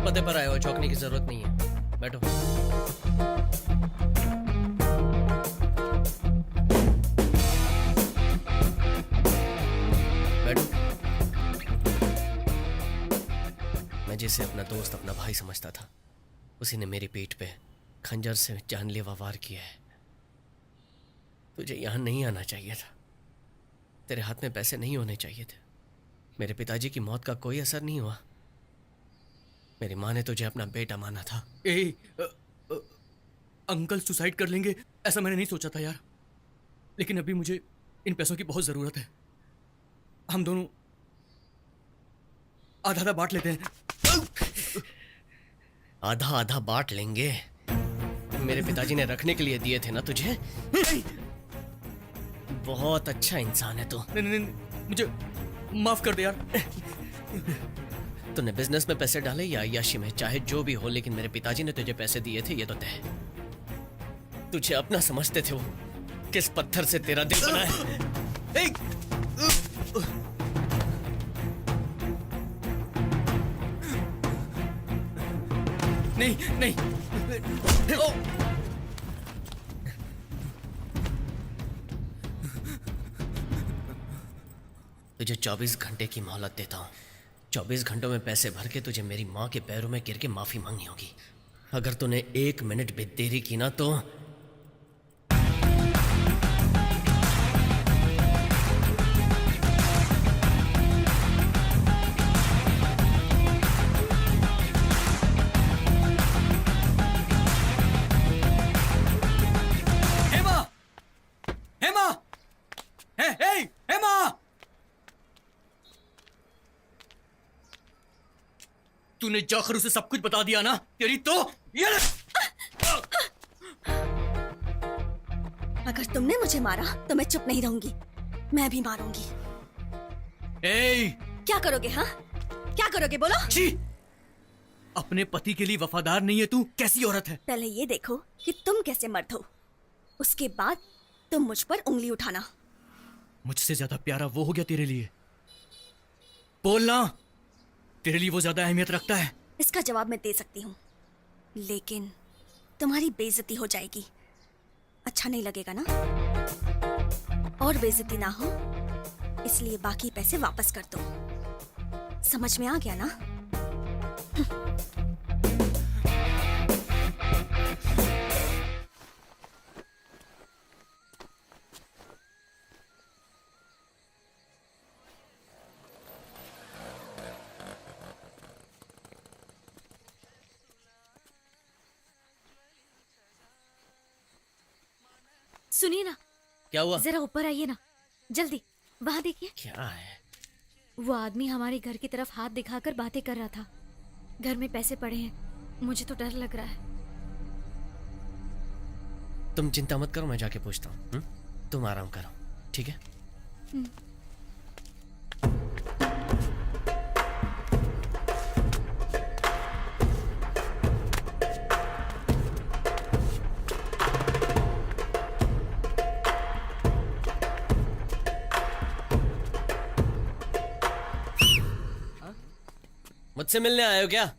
पते पर आए हो, चौंकने की जरूरत नहीं है, बैठो। बैठो। मैं जिसे अपना दोस्त, अपना भाई समझता था, उसी ने मेरी पीठ पे खंजर से जानलेवा वार किया है। तुझे यहां नहीं आना चाहिए था। तेरे हाथ में पैसे नहीं होने चाहिए थे। मेरे पिताजी की मौत का कोई असर नहीं हुआ। मेरी माँ ने तुझे अपना बेटा माना था। अंकल सुसाइड कर लेंगे ऐसा मैंने नहीं सोचा था यार, लेकिन अभी मुझे इन पैसों की बहुत जरूरत है। हम दोनों आधा आधा बांट लेते हैं। आधा आधा बांट लेंगे? मेरे पिताजी ने रखने के लिए दिए थे ना तुझे। बहुत अच्छा इंसान है तू। नहीं नहीं नहीं, मुझे माफ कर दे यार। तूने बिजनेस में पैसे डाले या अय्याशी में, चाहे जो भी हो, लेकिन मेरे पिताजी ने तुझे पैसे दिए थे, ये तो तय। तुझे अपना समझते थे वो। किस पत्थर से तेरा दिल बना है? नहीं नहीं। तुझे 24 घंटे की मोहलत देता हूँ। 24 घंटों में पैसे भर के तुझे मेरी माँ के पैरों में गिर के माफी मांगनी होगी। अगर तूने 1 मिनट भी देरी की ना तो हेमा, हेमा, हेमा, तूने जाकर उसे सब कुछ बता दिया ना? तेरी तो ये अगर तुमने मुझे मारा तो मैं चुप नहीं रहूंगी, मैं भी मारूंगी। क्या करोगे? हाँ, क्या करोगे बोलो? छी! अपने पति के लिए वफादार नहीं है तू, कैसी औरत है? पहले ये देखो कि तुम कैसे मर्द हो, उसके बाद तुम मुझ पर उंगली उठाना। मुझसे ज्यादा प्यारा वो हो गया तेरे लिए? बोलना, तेरे लिए वो ज्यादा अहमियत रखता है? इसका जवाब मैं दे सकती हूँ, लेकिन तुम्हारी बेइज्जती हो जाएगी। अच्छा नहीं लगेगा ना? और बेइज्जती ना हो इसलिए बाकी पैसे वापस कर दो। समझ में आ गया ना? सुनिए ना, क्या हुआ? जरा ऊपर आइए ना, जल्दी। वहाँ देखिए, क्या है? वो आदमी हमारे घर की तरफ हाथ दिखाकर बातें कर रहा था। घर में पैसे पड़े हैं, मुझे तो डर लग रहा है। तुम चिंता मत करो, मैं जाके पूछता हूँ। तुम आराम करो, ठीक है? मुझसे मिलने आए हो क्या?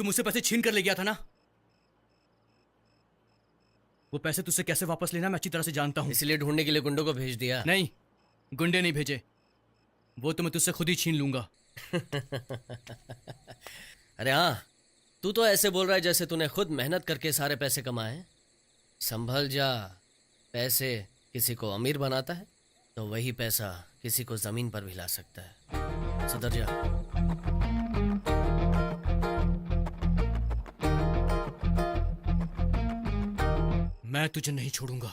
तू मुझसे पैसे छीन कर ले गया था ना, वो पैसे तुझसे कैसे वापस लेना मैं अच्छी तरह से जानता हूं। इसलिए ढूंढने के लिए गुंडों को भेज दिया। नहीं, गुंडे नहीं भेजे, वो तो मैं तुझसे खुद ही छीन लूंगा। अरे हाँ, तू तो ऐसे बोल रहा है जैसे तूने खुद मेहनत करके सारे पैसे कमाए हैं। संभल जा, पैसे किसी को अमीर बनाता है तो वही पैसा किसी को जमीन पर भी ला सकता है। सुधर जा। मैं तुझे नहीं छोड़ूंगा।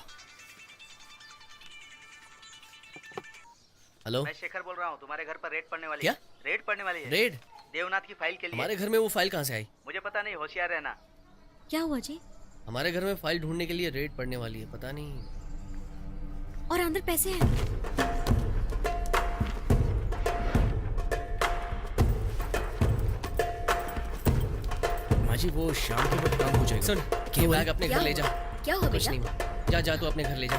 हेलो, मैं शेखर बोल रहा हूँ। तुम्हारे घर पर रेड पड़ने वाली क्या? है। रेड पड़ने वाली है। रेड? देवनाथ की फाइल के लिए। हमारे घर में वो फाइल कहाँ से आई? मुझे पता नहीं, होशियार रहना। क्या हुआ जी? हमारे घर में फाइल ढूंढने के लिए रेड पड़ने वाली है, पता नहीं। और अंदर पैसे हैं? माँ जी, वो शाम के वक्त काम हो जाएगा। सुन, ये बैग अपने घर ले जा। क्या हुआ कुछ बेटा? नहीं, जा जा तू अपने घर ले जा।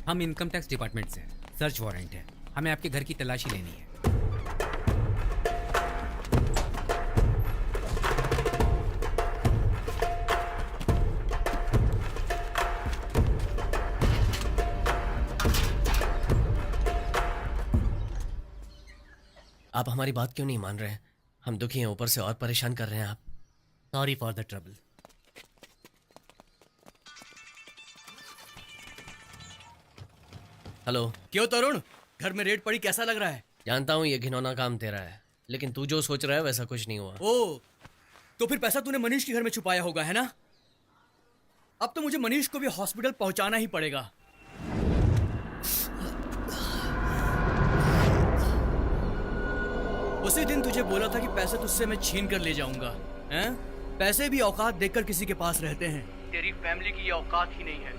हम इनकम टैक्स डिपार्टमेंट से हैं। सर्च वारंट है, हमें आपके घर की तलाशी लेनी है। आप हमारी बात क्यों नहीं मान रहे हैं? हम दुखी हैं, ऊपर से और परेशान कर रहे हैं आप। Sorry for the trouble. Hello. क्यों तरुण, घर में रेड पड़ी, कैसा लग रहा है? जानता हूँ ये घिनौना काम तेरा है, लेकिन तू जो सोच रहा है वैसा कुछ नहीं हुआ। ओ, तो फिर पैसा तूने मनीष के घर में छुपाया होगा, है ना? अब तो मुझे मनीष को भी हॉस्पिटल पहुंचाना ही पड़ेगा। उसी दिन तुझे बोला था कि पैसे तुझसे मैं छीन कर ले जाऊंगा, हैं? पैसे भी औकात देखकर किसी के पास रहते हैं। तेरी फैमिली की ये औकात ही नहीं है।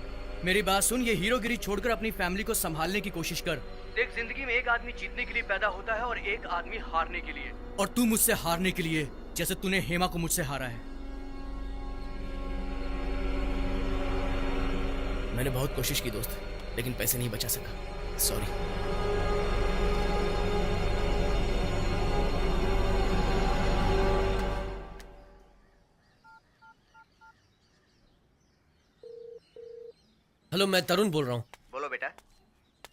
मेरी बात सुन, ये हीरोगिरी छोड़कर अपनी फैमिली को संभालने की कोशिश कर। देख, जिंदगी में एक आदमी जीतने के लिए पैदा होता है और एक आदमी हारने के लिए। और तू मुझसे हारने के लिए, जैसे तूने हेमा को मुझसे हारा है। मैंने बहुत कोशिश की दोस्त, लेकिन पैसे नहीं बचा सका। सॉरी। हेलो, मैं तरुण बोल रहा हूँ। बोलो बेटा।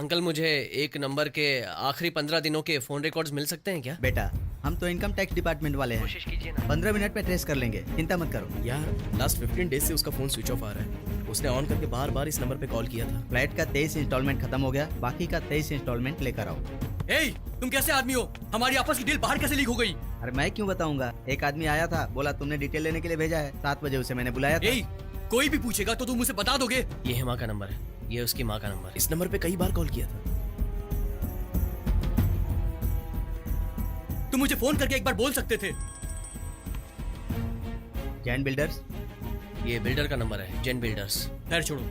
अंकल, मुझे एक नंबर के आखिरी 15 दिनों के फोन रिकॉर्ड्स मिल सकते हैं क्या? बेटा, हम तो इनकम टैक्स डिपार्टमेंट वाले हैं। कोशिश कीजिए ना। 15 मिनट में ट्रेस कर लेंगे, चिंता मत करो। यार, लास्ट 15 डेज से उसका फोन स्विच ऑफ आ रहा है। उसने ऑन करके बार बार इस नंबर पे कॉल किया था। फ्लैट का 23 इंस्टॉलमेंट खत्म हो गया, बाकी का 23 इंस्टॉलमेंट लेकर आओ। ए, तुम कैसे आदमी हो? हमारी आपस की डील बाहर कैसे लीक हो गई? अरे मैं क्यों बताऊंगा? एक आदमी आया था, बोला तुमने डिटेल लेने के लिए भेजा है। 7 बजे उसे मैंने बुलाया था। ए, कोई भी पूछेगा तो तुम मुझे बता दोगे? ये हेमा का नंबर है, ये उसकी माँ का नंबर है। इस नंबर पे कई बार कॉल किया था। तुम मुझे फोन करके एक बार बोल सकते थे। जैन बिल्डर्स। ये बिल्डर का नंबर है, जेन बिल्डर्स। खैर छोड़ो,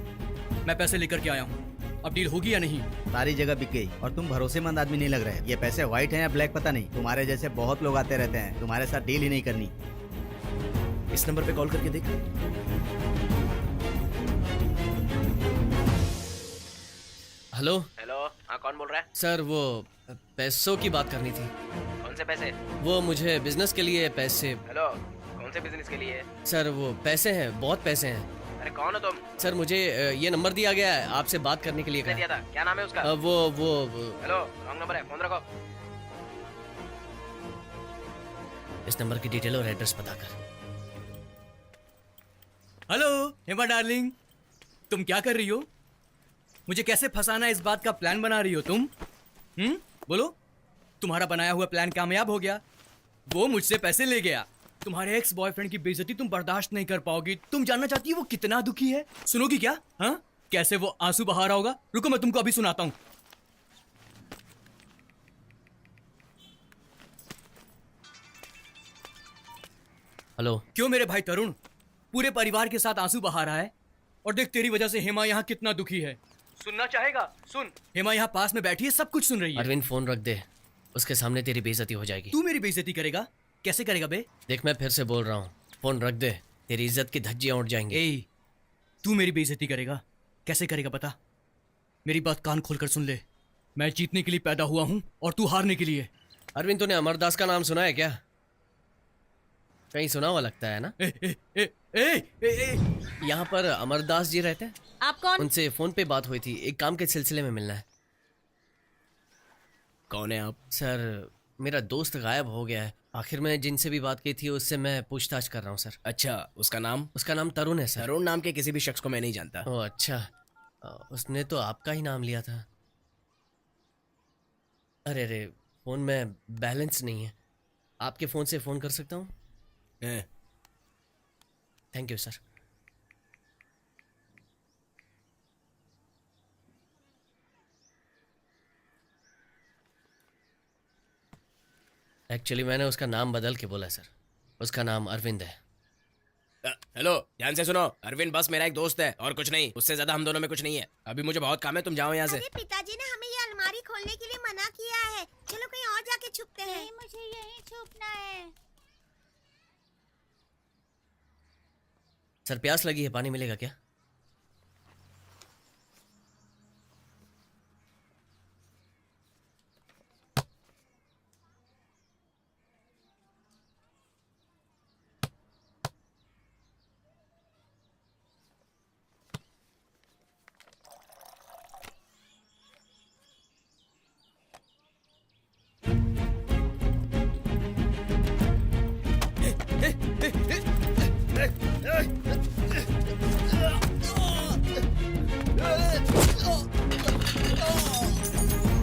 मैं पैसे लेकर के आया हूँ। अब डील होगी या नहीं? सारी जगह बिक गई और तुम भरोसेमंद आदमी नहीं लग रहे। ये पैसे व्हाइट हैं या ब्लैक पता नहीं। तुम्हारे जैसे बहुत लोग आते रहते हैं, तुम्हारे साथ डील ही नहीं करनी। इस नंबर पे कॉल करके देख। हेलो। हेलो, हाँ कौन बोल रहा है? सर, वो पैसों की बात करनी थी। कौन से पैसे? वो मुझे बिजनेस के लिए पैसे। हेलो, कौन से बिजनेस के लिए? सर, वो पैसे हैं, बहुत पैसे हैं। अरे कौन हो तुम? सर, मुझे ये नंबर दिया गया है, आपसे बात करने के लिए किसने दिया कहा। था? क्या नाम है उसका? वो हेलो, रॉन्ग नंबर है, फोन रखो। इस नंबर की डिटेल और एड्रेस पता कर। हेलो हेमा डार्लिंग, तुम क्या कर रही हो? मुझे कैसे फंसाना इस बात का प्लान बना रही हो तुम? बोलो। तुम्हारा बनाया हुआ प्लान कामयाब हो गया। वो मुझसे पैसे ले गया। तुम्हारे एक्स बॉयफ्रेंड की बेइज्जती तुम बर्दाश्त नहीं कर पाओगी। तुम जानना चाहती हो वो कितना दुखी है? सुनोगी क्या? हाँ, कैसे वो आंसू बहा रहा होगा? रुको, मैं तुमको अभी सुनाता हूं। हेलो। क्यों मेरे भाई तरुण पूरे परिवार के साथ आंसू बहा रहा है? और देख, तेरी वजह से हेमा यहाँ कितना दुखी है। सुनना चाहेगा? सुन, हेमा यहाँ पास में बैठी है, सब कुछ सुन रही है। अरविंद, फोन रख दे, उसके सामने तेरी बेइज्जती हो जाएगी। तू मेरी बेइज्जती करेगा? कैसे करेगा बे? देख, मैं फिर से बोल रहा हूँ, फोन रख दे, तेरी इज्जत की धज्जियां उड़ जाएंगी। ए, तू मेरी बेइज्जती करेगा? कैसे करेगा बता? मेरी बात कान खोलकर सुन ले। मैं जीतने के लिए पैदा हुआ हूं और तू हारने के लिए। अरविंद, तूने अमरदास का नाम सुना है क्या? कहीं सुना हुआ लगता है ना। ए, ए, ए, ए, ए, ए, यहाँ पर अमरदास जी रहते हैं। आप कौन? उनसे फोन पे बात हुई थी, एक काम के सिलसिले में मिलना है। कौन है आप? सर, मेरा दोस्त गायब हो गया है। आखिर में जिनसे भी बात की थी उससे मैं पूछताछ कर रहा हूँ सर। अच्छा, उसका नाम? उसका नाम तरुण है सर। तरुण नाम के किसी भी शख्स को मैं नहीं जानता। ओह अच्छा, उसने तो आपका ही नाम लिया था। अरे अरे, फोन में बैलेंस नहीं है, आपके फोन से फोन कर सकता हूँ? हैं? Thank you sir. एक्चुअली मैंने उसका नाम बदल के बोला सर। उसका नाम अरविंद है। हेलो, ध्यान से सुनो। अरविंद बस मेरा एक दोस्त है और कुछ नहीं। उससे ज्यादा हम दोनों में कुछ नहीं है। अभी मुझे बहुत काम है, तुम जाओ यहाँ से। अरे पिताजी ने हमें ये अलमारी खोलने के लिए मना किया है। चलो कहीं और जाके छुपते हैं। नहीं, मुझे यहीं छुपना है। सर, प्यास लगी है, पानी मिलेगा क्या?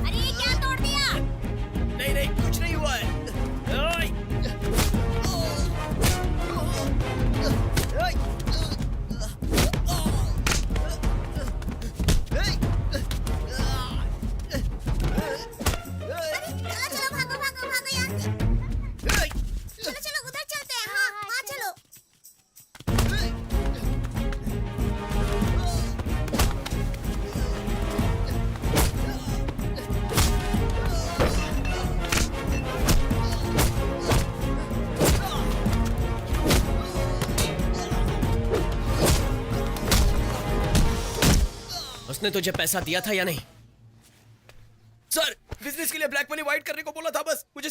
अरे ये क्या तोड़ दिया? नहीं नहीं, कुछ नहीं हुआ है। ओए! चलो चलो भागो भागो भागो यहाँ से। चलो चलो उधर चलते हैं। हाँ हाँ चलो। उसने तुझे पैसा दिया था या नहीं? सर, बिजनेस के लिए ब्लैक मनी वाइट करने को बोला था, बस मुझे